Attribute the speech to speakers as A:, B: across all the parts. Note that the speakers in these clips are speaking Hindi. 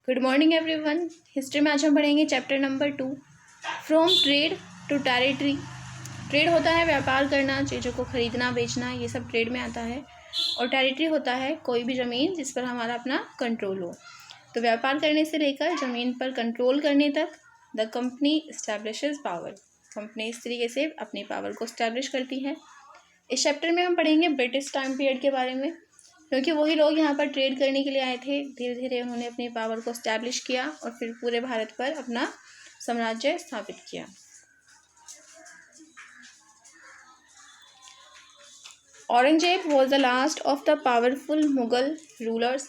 A: Good morning everyone. हिस्ट्री में आज हम पढ़ेंगे chapter number 2, from trade to territory. Trade होता है व्यापार करना, चीज़ों को खरीदना बेचना, ये सब ट्रेड में आता है। और टेरिटरी होता है कोई भी ज़मीन जिस पर हमारा अपना कंट्रोल हो। तो व्यापार करने से लेकर ज़मीन पर कंट्रोल करने तक द कंपनी इस्टेब्लिशेज पावर। कंपनी इस तरीके से अपनी पावर को इस्टेब्लिश करती है। इस चैप्टर में हम पढ़ेंगे ब्रिटिश टाइम पीरियड के बारे में, क्योंकि वही लोग यहाँ पर ट्रेड करने के लिए आए थे। धीरे धीरे उन्होंने अपनी पावर को इस्टेब्लिश किया और फिर पूरे भारत पर अपना साम्राज्य स्थापित किया। Aurangzeb was the last of the powerful Mughal rulers.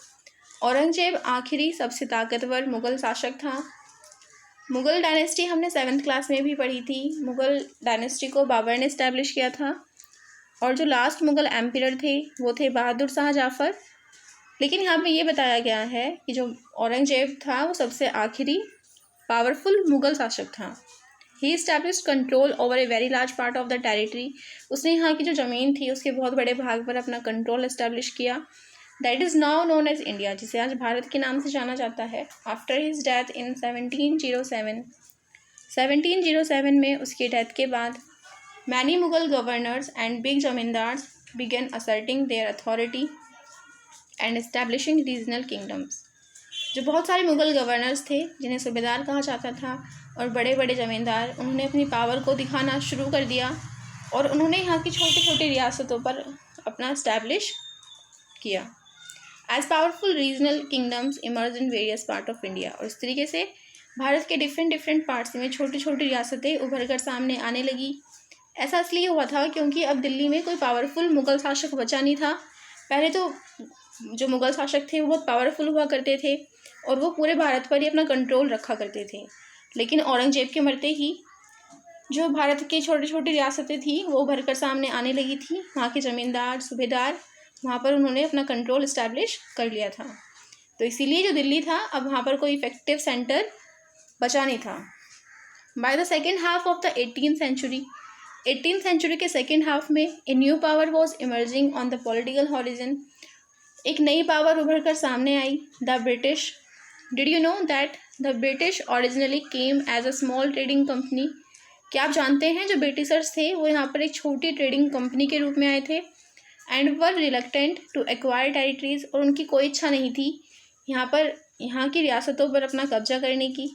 A: Aurangzeb आखिरी सबसे ताकतवर मुगल शासक था। मुगल डायनेस्टी हमने 7th क्लास में भी पढ़ी थी। मुगल डायनेस्टी को बाबर ने इस्टेब्लिश किया था और जो लास्ट मुगल एम्पियर थे वो थे बहादुर शाह जाफ़र। लेकिन यहाँ पे ये बताया गया है कि जो औरंगजेब था वो सबसे आखिरी पावरफुल मुगल शासक था। He established control over a very large part of the territory. उसने यहाँ की जो ज़मीन थी उसके बहुत बड़े भाग पर अपना कंट्रोल इस्टेब्लिश किया। That is now known as India, जिसे आज भारत के नाम से जाना जाता है। आफ्टर हिज डेथ इन 1707 में उसकी डेथ के बाद Many Mughal governors and big zamindars began asserting their authority and establishing regional kingdoms. जो बहुत सारे मुग़ल गवर्नर्स थे जिन्हें सूबेदार कहा जाता था और बड़े बड़े ज़मींदार, उन्होंने अपनी पावर को दिखाना शुरू कर दिया और उन्होंने यहाँ की छोटी छोटी रियासतों पर अपना इस्टेब्लिश किया। As powerful regional kingdoms emerge in various part of India. और इस तरीके से भारत के डिफरेंट पार्ट्स में छोटी छोटी रियासतें उभर कर सामने आने लगी। ऐसा इसलिए हुआ था क्योंकि अब दिल्ली में कोई पावरफुल मुग़ल शासक बचा नहीं था। पहले तो जो मुग़ल शासक थे वो बहुत पावरफुल हुआ करते थे और वो पूरे भारत पर ही अपना कंट्रोल रखा करते थे। लेकिन औरंगजेब के मरते ही जो भारत की छोटी छोटी रियासतें थी वो उभर कर सामने आने लगी थी। वहाँ के ज़मींदार सूबेदार, वहाँ पर उन्होंने अपना कंट्रोल इस्टेब्लिश कर लिया था। तो इसीलिए जो दिल्ली था अब वहाँ पर कोई इफेक्टिव सेंटर बचा नहीं था। By the second half of the 18th century के सेकेंड हाफ में a new power was emerging on the political horizon. एक नई पावर उभर कर सामने आई, the British. Did you know that the British originally came as a small trading company. क्या आप जानते हैं जो ब्रिटिशर्स थे वो यहाँ पर एक छोटी ट्रेडिंग कंपनी के रूप में आए थे। And were reluctant to acquire territories, और उनकी कोई इच्छा नहीं थी यहाँ की रियासतों पर अपना कब्जा करने की।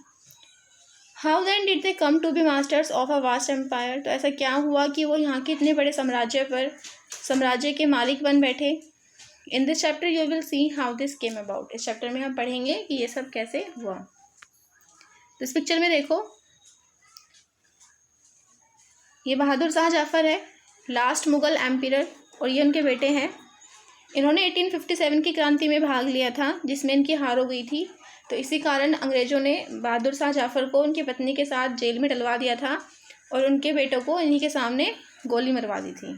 A: How then did they come to be masters of a vast empire. तो ऐसा क्या हुआ कि वो यहाँ के इतने बड़े साम्राज्य के मालिक बन बैठे। In this chapter you will see how this came about. इस चैप्टर में हम पढ़ेंगे कि ये सब कैसे हुआ। तो इस पिक्चर में देखो, ये बहादुर शाह जाफ़र है, लास्ट मुग़ल एम्पियर, और ये उनके बेटे हैं। इन्होंने 1857 की क्रांति में भाग लिया था जिसमें इनकी हार हो गई थी। तो इसी कारण अंग्रेज़ों ने बहादुर शाह जाफ़र को उनकी पत्नी के साथ जेल में डलवा दिया था और उनके बेटों को इन्हीं के सामने गोली मरवा दी थी।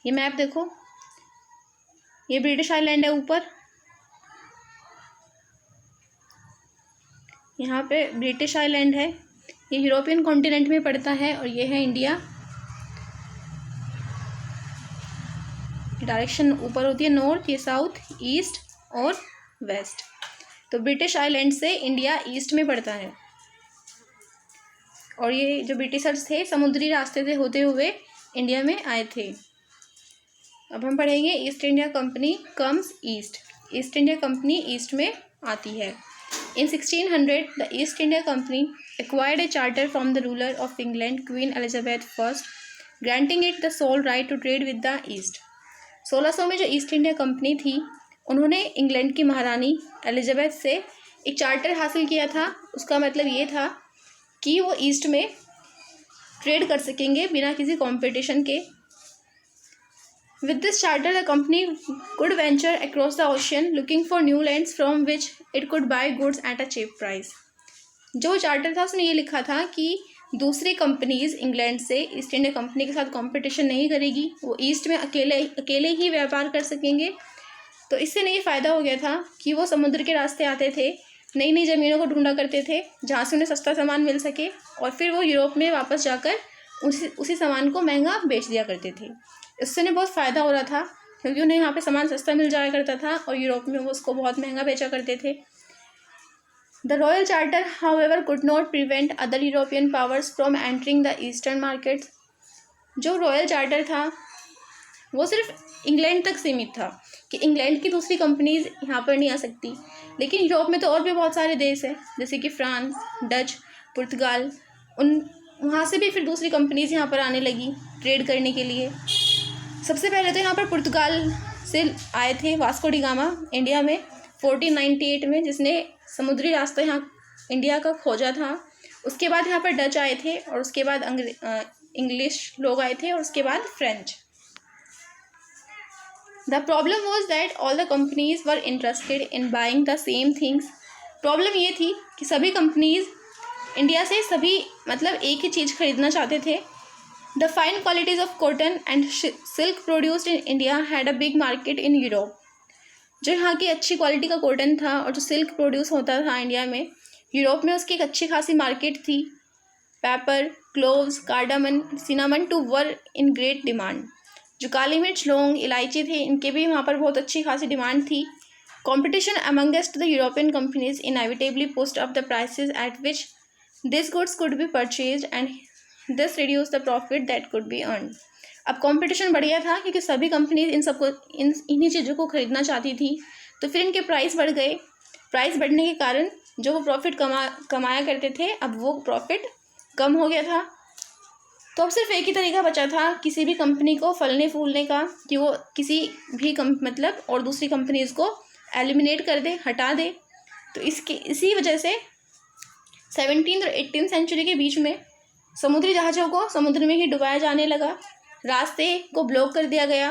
A: ये मैप देखो, ये ब्रिटिश आइलैंड है ऊपर, यहाँ पे ब्रिटिश आइलैंड है, ये यूरोपियन कॉन्टिनेंट में पड़ता है, और ये है इंडिया। डायरेक्शन ऊपर होती है नॉर्थ, ये साउथ, ईस्ट और वेस्ट। तो ब्रिटिश आइलैंड से इंडिया ईस्ट में पड़ता है। और ये जो ब्रिटिशर्स थे समुद्री रास्ते से होते हुए इंडिया में आए थे। अब हम पढ़ेंगे East India Company comes East. East India Company East में आती है। In 1600 the East India Company acquired a charter from the ruler of England Queen Elizabeth First, granting it the sole right to trade with the East. 1600 में जो ईस्ट इंडिया कंपनी थी उन्होंने इंग्लैंड की महारानी एलिजाबेथ से एक चार्टर हासिल किया था। उसका मतलब ये था कि वो ईस्ट में ट्रेड कर सकेंगे बिना किसी कंपटीशन के। With this charter the company could venture across the ocean looking for new lands from which it could buy goods at a cheap price. जो चार्टर था उसमें ये लिखा था कि दूसरी कंपनीज इंग्लैंड से ईस्ट इंडिया कंपनी के साथ कंपटीशन नहीं करेगी, वो ईस्ट में अकेले ही व्यापार कर सकेंगे। तो इससे नहीं फ़ायदा हो गया था कि वो समुद्र के रास्ते आते थे, नई नई ज़मीनों को ढूंढा करते थे जहाँ से उन्हें सस्ता सामान मिल सके, और फिर वो यूरोप में वापस जाकर उसी सामान को महंगा बेच दिया करते थे। इससे उन्हें बहुत फ़ायदा हो रहा था क्योंकि उन्हें यहाँ पे सामान सस्ता मिल जाया करता था और यूरोप में वो उसको बहुत महंगा बेचा करते थे। The royal charter however could not prevent other European powers from entering the eastern markets. जो रॉयल चार्टर था वो सिर्फ इंग्लैंड तक सीमित था कि इंग्लैंड की दूसरी कंपनीज यहाँ पर नहीं आ सकती, लेकिन यूरोप में तो और भी बहुत सारे देश हैं जैसे कि फ्रांस, डच, पुर्तगाल, उन वहाँ से भी फिर दूसरी कंपनीज यहाँ पर आने लगी ट्रेड करने के लिए। सबसे पहले तो यहाँ पर पुर्तगाल से आए थे वास्को डी गामा इंडिया में 1498 में, जिसने समुद्री रास्ता यहाँ इंडिया का खोजा था। उसके बाद यहाँ पर डच आए थे और उसके बाद इंग्लिश लोग आए थे और उसके बाद French. The problem was that all the companies were interested in buying the same things. Problem ये थी कि सभी कंपनीज इंडिया से सभी मतलब एक ही चीज़ खरीदना चाहते थे। The fine qualities of cotton and silk produced in India had a big market in Europe. जो यहाँ की अच्छी क्वालिटी का कॉटन था और जो सिल्क प्रोड्यूस होता था इंडिया में, यूरोप में उसकी एक अच्छी खासी मार्केट थी। Pepper, cloves, cardamom, cinnamon too were in great demand. जो काली मिर्च, लौंग, इलायची थे, इनके भी वहाँ पर बहुत अच्छी खासी डिमांड थी। Competition amongst the European companies inevitably pushed up the prices eight which this goods could be purchased and this reduce the profit that could be earn. अब कंपटीशन बढ़ गया था क्योंकि सभी कंपनीज इन्हीं चीज़ों को खरीदना चाहती थी, तो फिर इनके प्राइस बढ़ गए। प्राइस बढ़ने के कारण जो वो प्रॉफिट कमाया करते थे, अब वो प्रॉफिट कम हो गया था। तो अब सिर्फ एक ही तरीका बचा था किसी भी कंपनी को फलने फूलने का कि वो किसी भी मतलब और दूसरी कंपनीज़ को एलिमिनेट कर दे, हटा दे। तो इसी वजह से 17th और 18th सेंचुरी के बीच में समुद्री जहाज़ों को समुद्र में ही डुबाया जाने लगा, रास्ते को ब्लॉक कर दिया गया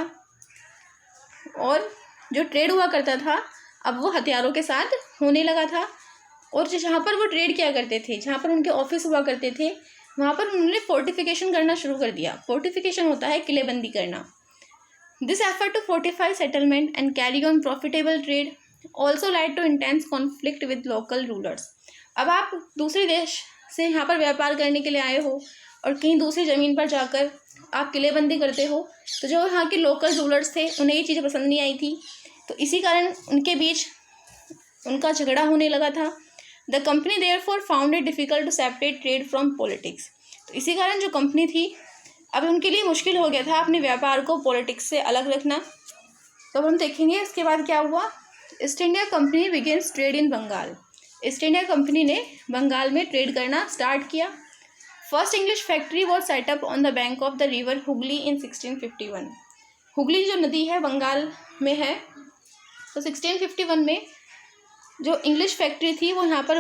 A: और जो ट्रेड हुआ करता था अब वो हथियारों के साथ होने लगा था। और जहाँ पर वो ट्रेड किया करते थे, जहाँ पर उनके ऑफिस हुआ करते थे, वहाँ पर उन्होंने फोर्टिफिकेशन करना शुरू कर दिया। फोर्टिफिकेशन होता है किलेबंदी करना। This effort to fortify settlement and carry on profitable trade also led to intense conflict with local rulers. अब आप दूसरे देश से यहाँ पर व्यापार करने के लिए आए हो और कहीं दूसरी ज़मीन पर जाकर आप किलेबंदी करते हो, तो जो यहाँ के लोकल रूलर्स थे उन्हें ये चीज़ें पसंद नहीं आई थी, तो इसी कारण उनके बीच उनका झगड़ा होने लगा था। The company therefore found it difficult to separate trade from politics. तो इसी कारण जो कंपनी थी अब उनके लिए मुश्किल हो गया था अपने व्यापार को पॉलिटिक्स से अलग रखना। तो अब हम देखेंगे इसके बाद क्या हुआ। East India Company begins trade in Bengal. East India Company ने बंगाल में ट्रेड करना स्टार्ट किया। First English factory was set up on the bank of the river Hooghly in 1651। Hooghly जो नदी है बंगाल में है, तो 1651 में जो इंग्लिश फैक्ट्री थी वो यहाँ पर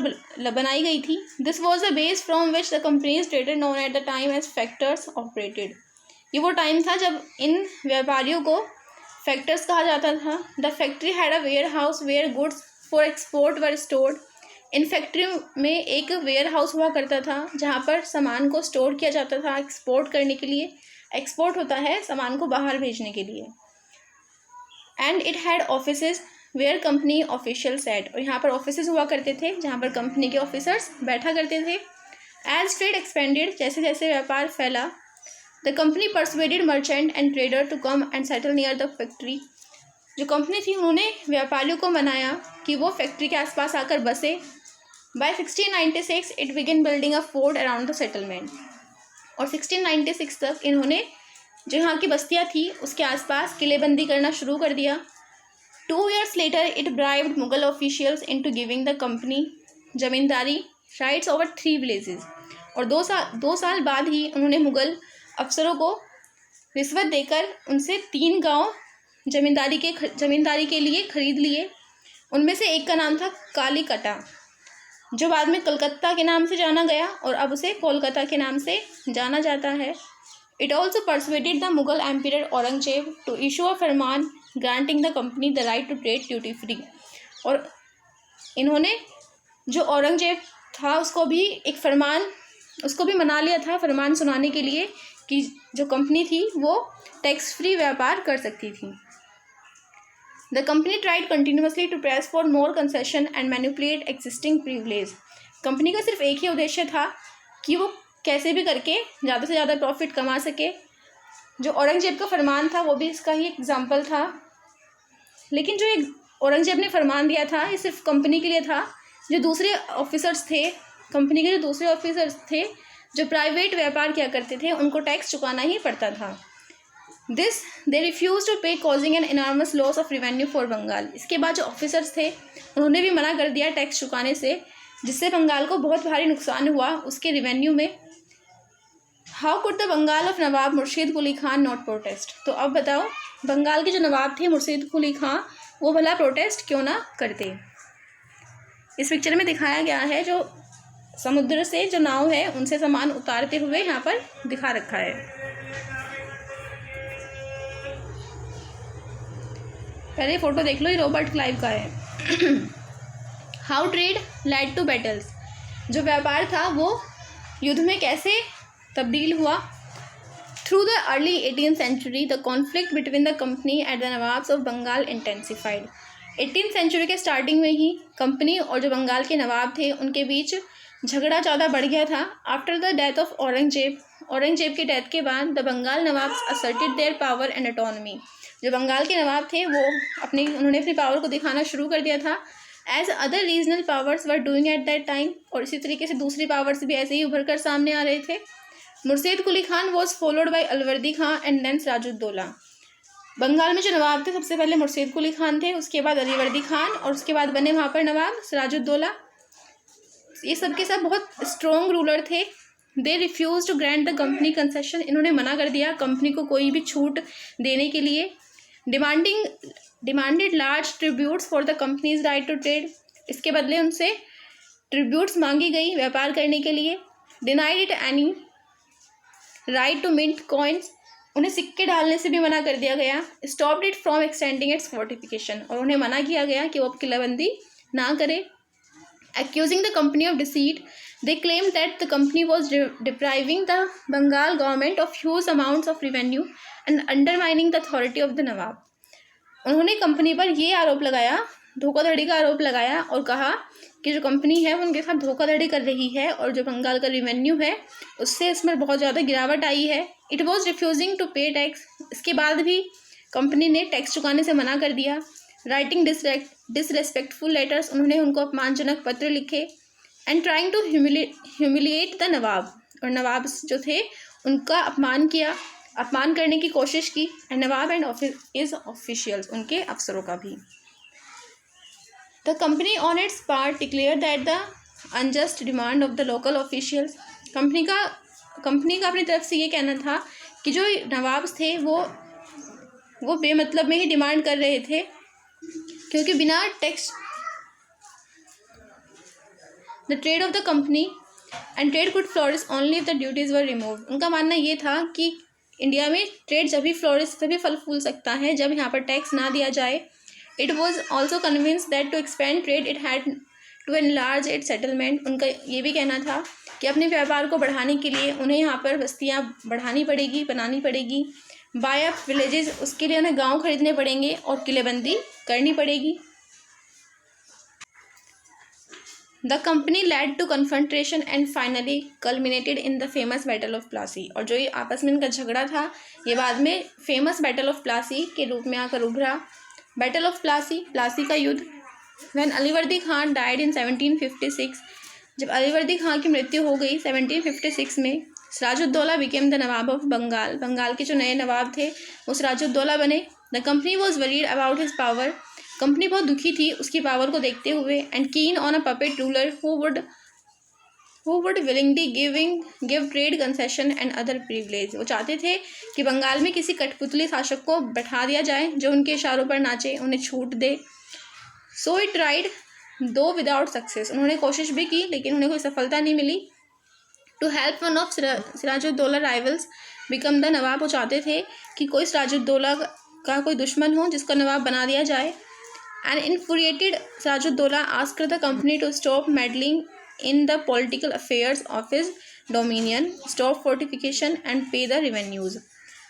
A: बनाई गई थी। This was the base from which the companies traded known at the time as factors operated. ये वो टाइम था जब इन व्यापारियों को फैक्टर्स कहा जाता था। The factory had a warehouse where goods for export were stored. इन फैक्ट्री में एक वेयर हाउस हुआ करता था जहाँ पर सामान को स्टोर किया जाता था एक्सपोर्ट करने के लिए। एक्सपोर्ट होता है सामान को बाहर भेजने के लिए। And it had offices where company official sat. और यहाँ पर ऑफिसेज हुआ करते थे जहाँ पर कंपनी के ऑफिसर्स बैठा करते थे। एज ट्रेड एक्सपेंडेड, जैसे जैसे व्यापार फैला, the company persuaded merchant and trader to come and settle near the factory. जो कंपनी थी उन्होंने व्यापारियों को मनाया कि वो फैक्ट्री के आसपास आकर बसे। By 1696 it begin building a fort around the settlement. और 1696 तक इन्होंने जो यहाँ की बस्तियाँ थी उसके आसपास किलेबंदी करना शुरू कर दिया। 2 years later it bribed Mughal officials into giving the company zamindari rights over 3 villages. और 2 साल बाद ही उन्होंने मुगल अफसरों को रिश्वत देकर उनसे 3 गांव जमींदारी के लिए खरीद लिए। उनमें से एक का नाम था कालीकटा, जो बाद में कलकत्ता के नाम से जाना गया और अब उसे कोलकाता के नाम से जाना जाता है। It also persuaded the Mughal emperor Aurangzeb to issue a farman granting the company the right to trade duty free. और इन्होंने जो औरंगजेब था उसको भी मना लिया था फरमान सुनाने के लिए कि जो कंपनी थी वो टैक्स फ्री व्यापार कर सकती थी। The company tried continuously to press for more concession and manipulate existing privilege. Company का सिर्फ एक ही उद्देश्य था कि वो कैसे भी करके ज़्यादा से ज़्यादा प्रॉफिट कमा सके जो औरंगजेब का फरमान था वो भी इसका ही एग्जाम्पल था। लेकिन जो एक औरंगजेब ने फरमान दिया था ये सिर्फ कंपनी के लिए था। जो दूसरे ऑफिसर्स थे, कंपनी के जो दूसरे ऑफिसर्स थे जो प्राइवेट व्यापार किया करते थे, उनको टैक्स चुकाना ही पड़ता था। This they refuse to pay, causing an enormous loss of revenue for Bengal. इसके बाद जो ऑफिसर्स थे उन्होंने भी मना कर दिया टैक्स चुकाने से, जिससे बंगाल को बहुत भारी नुकसान हुआ उसके रेवेन्यू में। How could the Bengal of nawab Murshid Quli Khan not protest. तो अब बताओ बंगाल के जो नवाब थे मुर्शीद कुली खान, वो भला प्रोटेस्ट क्यों ना करते। इस पिक्चर में दिखाया गया है जो समुद्र से जो नाव है उनसे सामान उतारते हुए यहाँ पर दिखा रखा है। पहले फोटो देख लो, ये रॉबर्ट क्लाइव का है। How trade led to battles. जो व्यापार था वो युद्ध में कैसे तब्दील हुआ। Through the early 18th century the conflict between the company and the nawabs of Bengal intensified. 18th century के स्टार्टिंग में ही कंपनी और जो बंगाल के नवाब थे उनके बीच झगड़ा ज़्यादा बढ़ गया था। After the death of Aurangzeb के डेथ के बाद the Bengal nawabs asserted their power and autonomy. जो बंगाल के नवाब थे वो उन्होंने अपनी पावर को दिखाना शुरू कर दिया था, as other regional powers were doing at that time. और इसी तरीके से दूसरी पावर्स भी ऐसे ही उभर कर सामने आ रहे थे। Murshid Quli Khan was followed by Alivardi Khan and then Sirajuddaulah. Bengal में जो नवाब थे सबसे पहले मुर्शीद कुली खान थे, उसके बाद अलीवर्दी खान और उसके बाद बने वहाँ पर नवाब सिराजुद्दौला। ये सब के सब बहुत स्ट्रॉन्ग रूलर थे। They refuse to grant the company concession. इन्होंने मना कर दिया कंपनी को कोई भी छूट देने के लिए। Demanded large tributes for the company's right to trade. इसके बदले उनसे ट्रिब्यूट्स मांगी गई व्यापार करने के लिए। Denied it any right to mint coins. उन्हें सिक्के डालने से भी मना कर दिया गया। Stopped it from extending its fortification. और उन्हें मना किया गया कि वो अब किलाबंदी ना करे। Accusing the company of deceit, they claimed that the company was depriving the Bengal government of huge amounts of revenue and undermining the authority of the Nawab. उन्होंने कंपनी पर ये आरोप लगाया, धोखाधड़ी का आरोप लगाया और कहा कि जो कंपनी है वो उनके साथ धोखाधड़ी कर रही है और जो बंगाल का रेवेन्यू है उससे इसमें बहुत ज़्यादा गिरावट आई है। इट वॉज रिफ्यूजिंग टू पे टैक्स। इसके बाद भी कंपनी ने टैक्स चुकाने से मना कर दिया। Writing disrespectful letters. उन्होंने उनको अपमानजनक पत्र लिखे। And trying to humiliate the nawab. और नवाब जो थे उनका अपमान करने की कोशिश की। And Nawab and is officials, उनके अफसरों का भी। The company on it's part declare that the unjust demand of the local officials. Company का अपनी तरफ से ये कहना था कि जो नवाब थे वो बेमतलब में ही डिमांड कर रहे थे, क्योंकि बिना tax the trade off the company and trade could flourish only if the duties were remove. उनका मानना ये था कि इंडिया में ट्रेड जब भी फ्लोरिश, तभी फल फूल सकता है जब यहाँ पर टैक्स ना दिया जाए। It was also convince that to expand trade it had to enlarge it settlement. उनका ये भी कहना था कि अपने व्यापार को बढ़ाने के लिए उन्हें यहाँ पर बस्तियाँ बनानी पड़ेगी। बाय अप विलेजेस, उसके लिए उन्हें गांव खरीदने पड़ेंगे और किलेबंदी करनी पड़ेगी। The company led to confrontation and finally culminated in the famous battle of Plassey. और जो ये आपस में इनका झगड़ा था ये बाद में फेमस बैटल ऑफ प्लासी के रूप में आकर उभरा। बैटल ऑफ प्लासी का युद्ध। When Alivardi Khan died in 1756। जब अलीवर्दी खान की मृत्यु हो गई 1756 में, Sirajuddaulah became the nawab of Bengal. Bengal के जो नए नवाब थे वो सिराजुद्दौला बने। The company was worried about his power. Company बहुत दुखी थी उसकी पावर को देखते हुए। And keen on a puppet ruler who would willingly give trade concession and other privilege. वो चाहते थे कि बंगाल में किसी कठपुतली शासक को बैठा दिया जाए जो उनके इशारों पर नाचे, उन्हें छूट दे। So it tried though without success. उन्होंने कोशिश भी की लेकिन उन्हें कोई सफलता नहीं मिली। To help one of Sirajuddaulah rivals become the nawab. वो चाहते थे कि कोई सिराजुद्दौला का कोई दुश्मन हो जिसको नवाब बना दिया जाए। And infuriated Sirajuddaulah asked the company to stop meddling in the political affairs of his dominion, stop fortification and pay the revenues.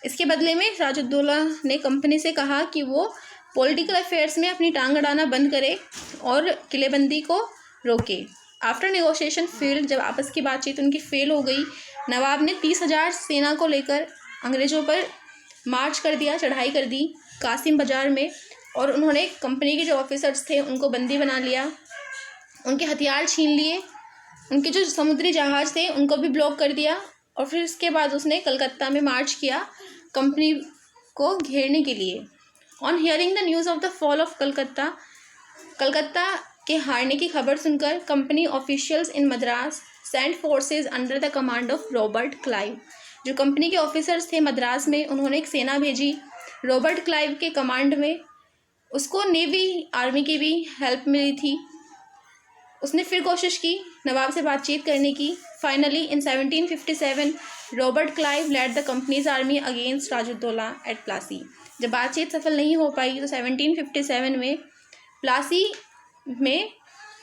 A: इसके बदले में सिराजुद्दौला ने कंपनी से कहा कि वो पॉलिटिकल अफेयर्स में अपनी टांग अड़ाना बंद करे और किलेबंदी को रोके। After negotiation failed. जब आपस की बातचीत उनकी फेल हो गई, नवाब ने 30,000 सेना को लेकर अंग्रेज़ों पर मार्च कर दिया, चढ़ाई कर दी कासिम बाज़ार में, और उन्होंने कंपनी के जो ऑफिसर्स थे उनको बंदी बना लिया, उनके हथियार छीन लिए, उनके जो समुद्री जहाज़ थे उनको भी ब्लॉक कर दिया। और फिर इसके बाद उसने कलकत्ता में मार्च किया कंपनी को घेरने के लिए। On hearing the news of the fall of Calcutta, Calcutta के हारने की खबर सुनकर company officials in Madras sent forces under the command of Robert Clive. जो कंपनी के ऑफिसर्स थे मद्रास में, उन्होंने एक सेना भेजी रॉबर्ट क्लाइव के कमांड में। उसको नेवी आर्मी की भी हेल्प मिली थी। उसने फिर कोशिश की नवाब से बातचीत करने की। Finally in 1757 Robert Clive led the company's army against Sirajuddaulah at Plassey. जब बातचीत सफल नहीं हो पाई तो 1757 में प्लासी में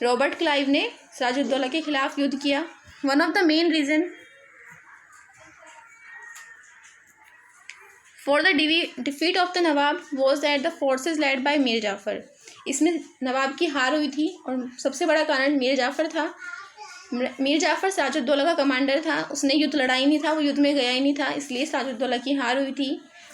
A: रॉबर्ट क्लाइव ने सिराजुद्दौला के खिलाफ युद्ध किया। One of the main reason for the defeat of the Nawab was that the forces led by Mir Jafar. इसमें नवाब की हार हुई थी और सबसे बड़ा कारण मीर जाफ़र था। मीर जाफ़र सिराजुद्दौला का कमांडर था, उसने युद्ध लड़ा ही नहीं था, वो युद्ध में गया ही नहीं था, इसलिए सिराजुद्दौला की हार हुई थी।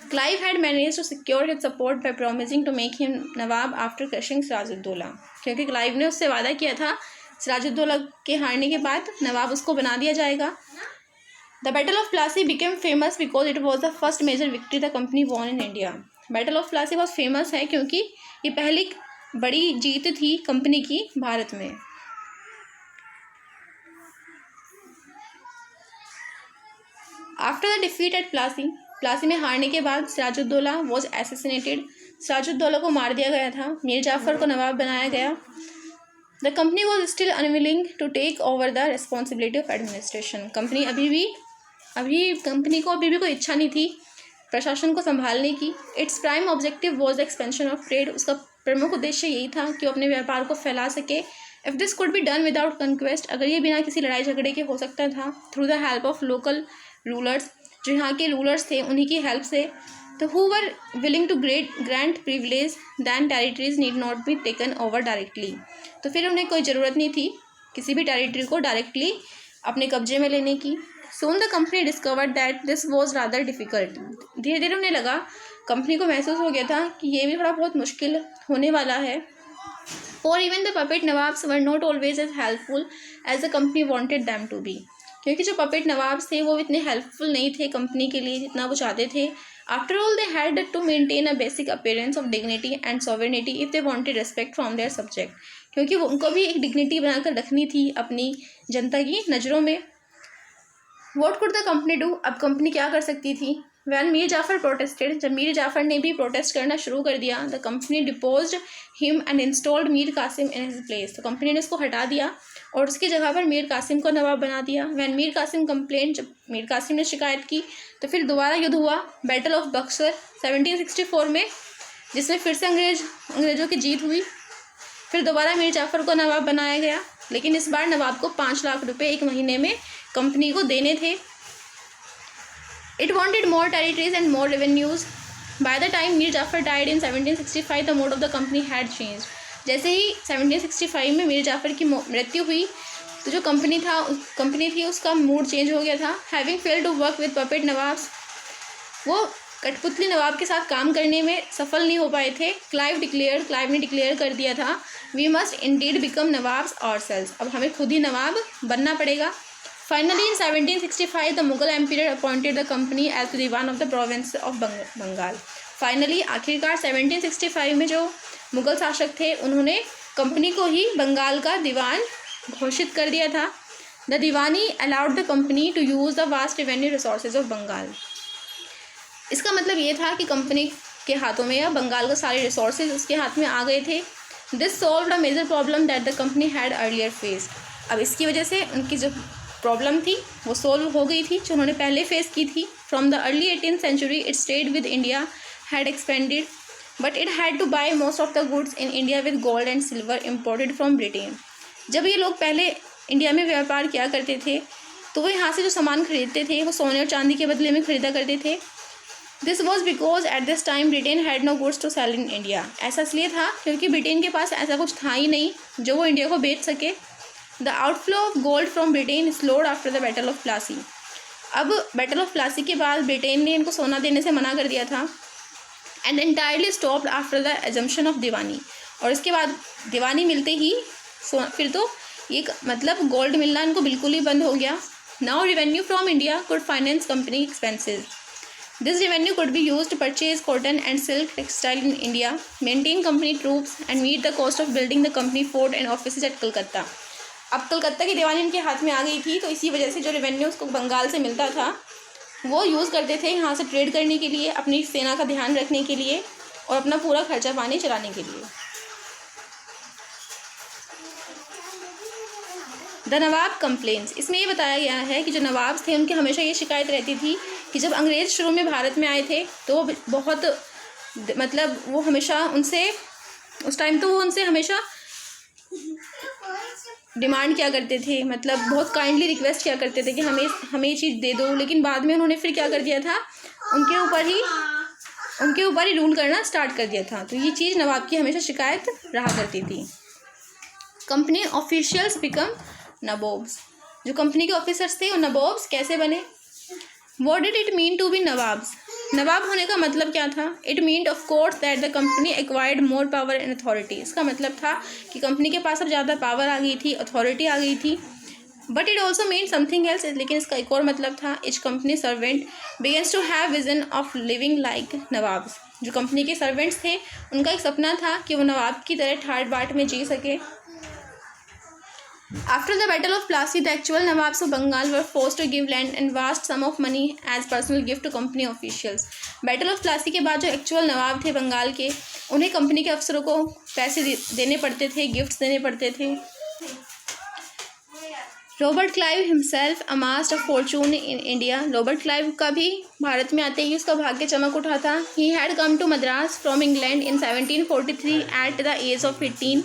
A: Clive had manage to secure his support by promising to make him nawab after crushing Sirajuddaulah, क्योंकि क्लाइव ने उससे वादा किया था सिराजुद्दौला के हारने के बाद नवाब उसको बना दिया जाएगा। The battle of Plassey became famous because it was the first major victory the company won in India. Battle of Plassey बहुत फेमस है क्योंकि ये पहली बड़ी जीत थी कंपनी की भारत में। After the defeat at Plassey, Plassey में हारने के बाद सिराजुद्दौला वॉज एसेसिनेटेड। सिराजुद्दौला को मार दिया गया था, मीर जाफ़र को नवाब बनाया गया। The company was still unwilling to take over the responsibility of administration. Company को अभी भी कोई इच्छा नहीं थी प्रशासन को संभालने की। Its prime objective was the expansion of trade. उसका प्रमुख उद्देश्य यही था कि वो अपने व्यापार को फैला सके। If this could be done without conquest, अगर ये बिना किसी लड़ाई झगड़े के हो सकता था, through the help of local rulers, जो यहाँ के रूलर्स थे उन्हीं की हेल्प से, तो who were willing to grant privilege than territories need not be taken over directly. तो फिर उन्हें कोई ज़रूरत नहीं थी किसी भी टेरिटरी को डायरेक्टली अपने कब्जे में लेने की। Soon the company discovered that this was rather difficult. धीरे धीरे उन्हें लगा, कंपनी को महसूस हो गया था कि ये भी थोड़ा बहुत मुश्किल होने वाला है। For even the puppet nawabs were not always as helpful as the company wanted them to be. क्योंकि जो पपेट नवाब्स थे वो इतने हेल्पफुल नहीं थे कंपनी के लिए जितना वो चाहते थे। After all they had to maintain a basic appearance of dignity and sovereignty if they wanted respect from their subject. क्योंकि वो उनको भी एक डिग्निटी बनाकर रखनी थी अपनी जनता की नज़रों में। What could the company do, अब कंपनी क्या कर सकती थी। वैन मीर जाफ़र प्रोटेस्टेड, जब मीर जाफ़र ने भी प्रोटेस्ट करना शुरू कर दिया, the company deposed him and installed Mir Qasim in his place. तो कंपनी ने उसको हटा दिया और उसकी जगह पर मीर कासिम को नवाब बना दिया। वैन मीर कासिम कंप्लेंट, जब मीर कासिम ने शिकायत की तो फिर दोबारा युद्ध हुआ, बैटल ऑफ बक्सर 1764 में, जिसमें फिर से अंग्रेज़ों की जीत हुई। फिर दोबारा मीर जाफ़र को नवाब बनाया गया, लेकिन इस बार नवाब को 5 लाख रुपए एक महीने में कंपनी को देने थे। It wanted more territories and more revenues. By the time Mir Jafar died in 1765 the mode of the company had change. जैसे ही 1765 में मीर जाफ़र की मृत्यु हुई तो जो कंपनी थी उसका मूड चेंज हो गया था। Having failed to work with puppet nawabs, वो कठपुतली नवाब के साथ काम करने में सफल नहीं हो पाए थे। क्लाइव ने डिक्लेयर कर दिया था, we must indeed become nawabs ourselves, अब हमें खुद ही नवाब बनना पड़ेगा। Finally in 1765 the Mughal emperor appointed the company as the diwan of the province of Bengal. Finally आखिरकार 1765 में जो मुगल शासक थे उन्होंने कंपनी को ही बंगाल का दीवान घोषित कर दिया था। The diwani allowed the company to use the vast revenue resources of Bengal. इसका मतलब ये था कि कंपनी के हाथों में या बंगाल के सारे रिसोर्सेज उसके हाथ में आ गए थे। This solved a major problem that the company had earlier faced. अब इसकी वजह से उनकी जो प्रॉब्लम थी वो सोल्व हो गई थी जो उन्होंने पहले फेस की थी। From the early 18th century its trade with India had expanded but it had to buy most of the goods in India with gold and silver imported from Britain. जब ये लोग पहले इंडिया में व्यापार किया करते थे तो वो यहाँ से जो सामान खरीदते थे वो सोने और चांदी के बदले में खरीदा करते थे। This was because at this time Britain had no goods to sell in India. ऐसा इसलिए था क्योंकि ब्रिटेन के पास ऐसा कुछ था ही नहीं जो वो इंडिया को बेच सके। The outflow of gold from Britain slowed after the battle of Plassey. अब बैटल ऑफ प्लासी के बाद ब्रिटेन ने इनको सोना देने से मना कर दिया था and entirely stopped after the assumption of diwani. और इसके बाद दीवानी मिलते ही फिर तो ये मतलब गोल्ड मिलना इनको बिल्कुल ही बंद हो गया। Now revenue from India could finance company expenses. This revenue could be use to purchase cotton and silk textile in India, maintain company troops and meet the cost of building the company fort and office at Calcutta. अब कलकत्ता की दीवानी इनके हाथ में आ गई थी, तो इसी वजह से जो रेवेन्यू उसको बंगाल से मिलता था वो यूज़ करते थे यहाँ से ट्रेड करने के लिए, अपनी सेना का ध्यान रखने के लिए और अपना पूरा खर्चा पानी चलाने के लिए। द नवाब कंप्लेंट्स, इसमें ये बताया गया है कि जो नवाब थे उनकी हमेशा ये शिकायत रहती थी कि जब अंग्रेज़ शुरू में भारत में आए थे तो बहुत मतलब वो हमेशा उनसे उस टाइम तो वो उनसे हमेशा डिमांड किया करते थे, मतलब बहुत काइंडली रिक्वेस्ट किया करते थे कि हमें ये चीज़ दे दो। लेकिन बाद में उन्होंने फिर क्या कर दिया था, उनके ऊपर ही रूल करना स्टार्ट कर दिया था। तो ये चीज़ नवाब की हमेशा शिकायत रहा करती थी। कंपनी ऑफिशियल्स बिकम नवाब्स, जो कंपनी के ऑफिसर्स थे वो नवाब्स कैसे बने। What did it mean to be nawabs, nawab होने का मतलब क्या था। It mean of course that the company acquired more power and authority, इसका मतलब था कि कंपनी के पास अब ज़्यादा पावर आ गई थी, अथॉरिटी आ गई थी। But it also mean something else, लेकिन इसका एक और मतलब था। Each company servant begins to have vision of living like nawabs, जो कंपनी के सर्वेंट्स थे उनका एक सपना था कि वो नवाब की तरह ठाट बाट में जी सके। After the Battle of Plassey, the actual Nawabs of Bengal were forced to give land and vast sum of money as personal gift to company officials. Battle of Plassey के बाद जो एक्चुअल नवाब थे बंगाल के, उन्हें कंपनी के अफसरों को पैसे देने पड़ते थे, गिफ्ट्स देने पड़ते थे। Robert Clive himself amassed a fortune in India, Robert Clive का भी भारत में आते ही उसका भाग्य चमक उठा था। He had come to Madras from England in 1743 at the age of 18।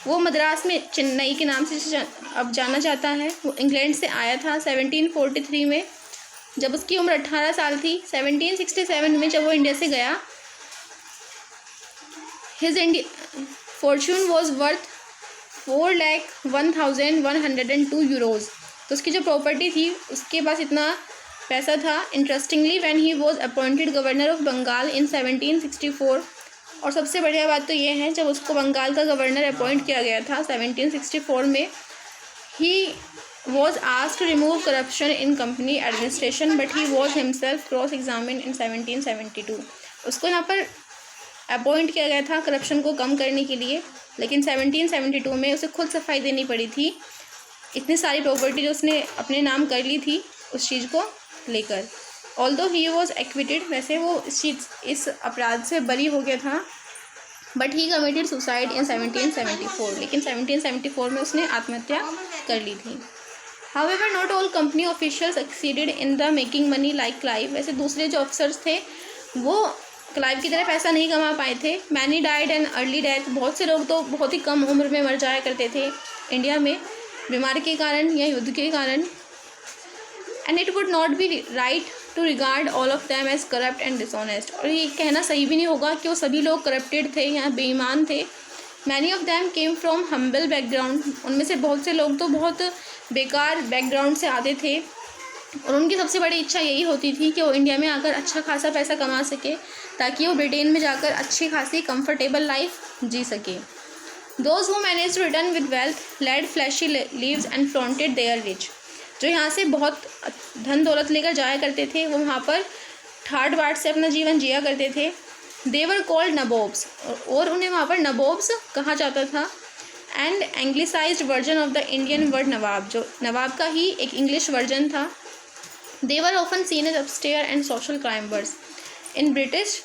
A: वो मद्रास में चेन्नई के नाम से अब जाना जाता है। वो इंग्लैंड से आया था 1743 में, जब उसकी उम्र 18 साल थी। 1767 में जब वो इंडिया से गया, his Fortune was worth 4,01,102 euros. तो उसकी जो प्रॉपर्टी थी उसके पास इतना पैसा था। Interestingly when he was appointed governor of Bengal in 1764, और सबसे बढ़िया बात तो ये है जब उसको बंगाल का गवर्नर अपॉइंट किया गया था 1764 में, he was asked to remove corruption in company administration but he was himself cross examine in 1772। उसको यहाँ पर अपॉइंट किया गया था करप्शन को कम करने के लिए, लेकिन 1772 में उसे खुद सफाई देनी पड़ी थी। इतनी सारी प्रॉपर्टी जो उसने अपने नाम कर ली थी उस चीज़ को लेकर। ऑल्दो ही वॉज एक्विटेड, वैसे वो इस अपराध से बरी हो गया था, but he committed suicide in 1774, लेकिन 1774 में उसने आत्महत्या कर ली थी। However not all company officials succeeded in the making money like Clive, वैसे दूसरे जो अफसर्स थे वो क्लाइव की तरह पैसा नहीं कमा पाए थे। Many died and early death, बहुत से लोग तो बहुत ही कम उम्र में मर जाया करते थे इंडिया में, बीमारी के कारण या युद्ध के कारण। And it would not be right to regard all of them as corrupt and dishonest, और ये कहना सही भी नहीं होगा कि वो सभी लोग करप्टेड थे या बेईमान थे। Many of them came from humble background, उनमें से बहुत से लोग तो बहुत बेकार बैकग्राउंड से आते थे, और उनकी सबसे बड़ी इच्छा यही होती थी कि वो इंडिया में आकर अच्छा खासा पैसा कमा सके ताकि वो ब्रिटेन में जाकर अच्छी खासी कंफर्टेबल लाइफ जी सके। Those who manage to return with wealth led flashy lives and flaunted their rich, जो यहाँ से बहुत धन दौलत लेकर जाया करते थे वो वहाँ पर ठाट बाट से अपना जीवन जिया करते थे। देवर कॉल्ड नबोब्स, और उन्हें वहाँ पर नबोब्स कहा जाता था। And anglicised version of the Indian word nawab, जो नवाब का ही एक इंग्लिश वर्जन था। They were often seen as upstarts and social climbers in British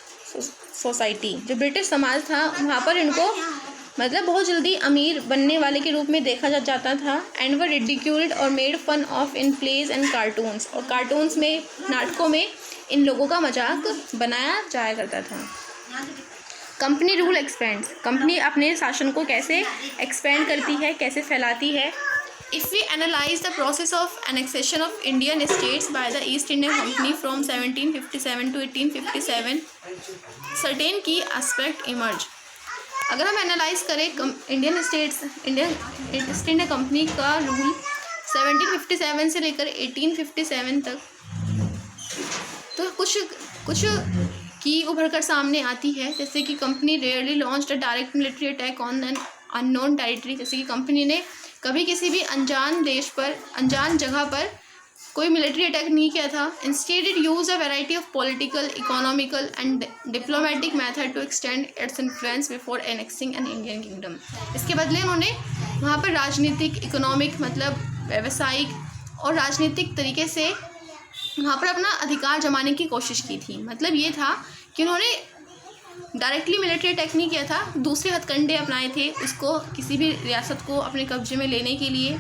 A: society, जो ब्रिटिश समाज था वहाँ पर इनको मतलब बहुत जल्दी अमीर बनने वाले के रूप में देखा जाता था। एंड वर रिडिक्यूल्ड और made fun of in plays and cartoons, और कार्टून्स में, नाटकों में इन लोगों का मजाक बनाया जाया करता था। कंपनी रूल एक्सपेंड्स, कंपनी अपने शासन को कैसे एक्सपेंड करती है, कैसे फैलाती है। If we analyse the process of annexation of Indian states by the East India company from 1757 to 1857, certain key aspect emerge. अगर हम एनालाइज करें इंडियन ईस्ट इंडिया कंपनी का रूल 1757 से लेकर 1857 तक, कुछ की उभर कर सामने आती है, जैसे कि company rarely launched a direct military attack on an unknown territory. जैसे कि कंपनी ने कभी किसी भी अनजान देश पर, अनजान जगह पर कोई मिलिट्री अटैक नहीं किया था। Instead it use a variety of political, economical and diplomatic method to extend its influence before annexing an Indian kingdom. इसके बदले उन्होंने वहाँ पर राजनीतिक, इकोनॉमिक मतलब व्यावसायिक और राजनीतिक तरीके से वहाँ पर अपना अधिकार जमाने की कोशिश की थी। मतलब ये था कि उन्होंने डायरेक्टली मिलिट्री अटैक नहीं किया था, दूसरे हथकंडे अपनाए थे उसको, किसी भी रियासत को अपने कब्जे में लेने के लिए।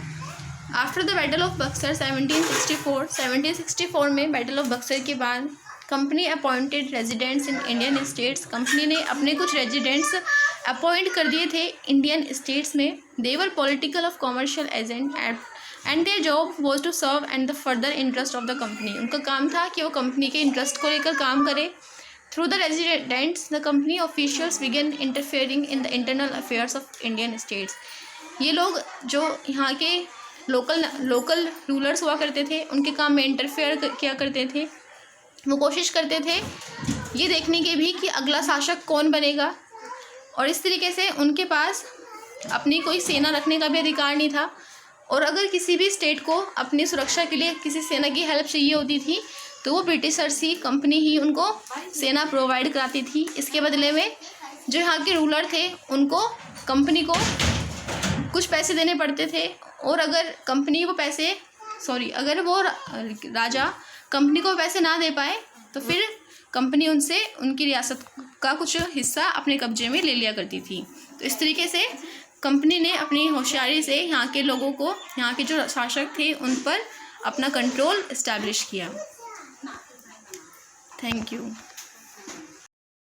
A: After the battle of Buxar 1764 में बैटल ऑफ बक्सर के बाद company appointed residents in Indian states. Company ने अपने कुछ रेजिडेंट्स अपॉइंट कर दिए थे इंडियन स्टेट्स में। They were political of commercial agent and their job was to serve and the further interest of the company. उनका काम था कि वो कंपनी के इंटरेस्ट को लेकर काम करे। Through the residents the company officials began interfering in the internal affairs of Indian states. ये लोग जो यहाँ के लोकल रूलर्स हुआ करते थे, उनके काम में इंटरफेयर किया करते थे। वो कोशिश करते थे ये देखने के भी कि अगला शासक कौन बनेगा, और इस तरीके से उनके पास अपनी कोई सेना रखने का भी अधिकार नहीं था। और अगर किसी भी स्टेट को अपनी सुरक्षा के लिए किसी सेना की हेल्प चाहिए होती थी तो वो ब्रिटिशर्स ही, कंपनी ही उनको सेना प्रोवाइड कराती थी। इसके बदले में जो यहाँ के रूलर थे उनको कंपनी को कुछ पैसे देने पड़ते थे, और अगर कंपनी वो पैसे अगर वो राजा कंपनी को पैसे ना दे पाए तो फिर कंपनी उनसे उनकी रियासत का कुछ हिस्सा अपने कब्जे में ले लिया करती थी। तो इस तरीके से कंपनी ने अपनी होशियारी से यहाँ के लोगों को, यहाँ के जो शासक थे उन पर अपना कंट्रोल इस्टेब्लिश किया। Thank you.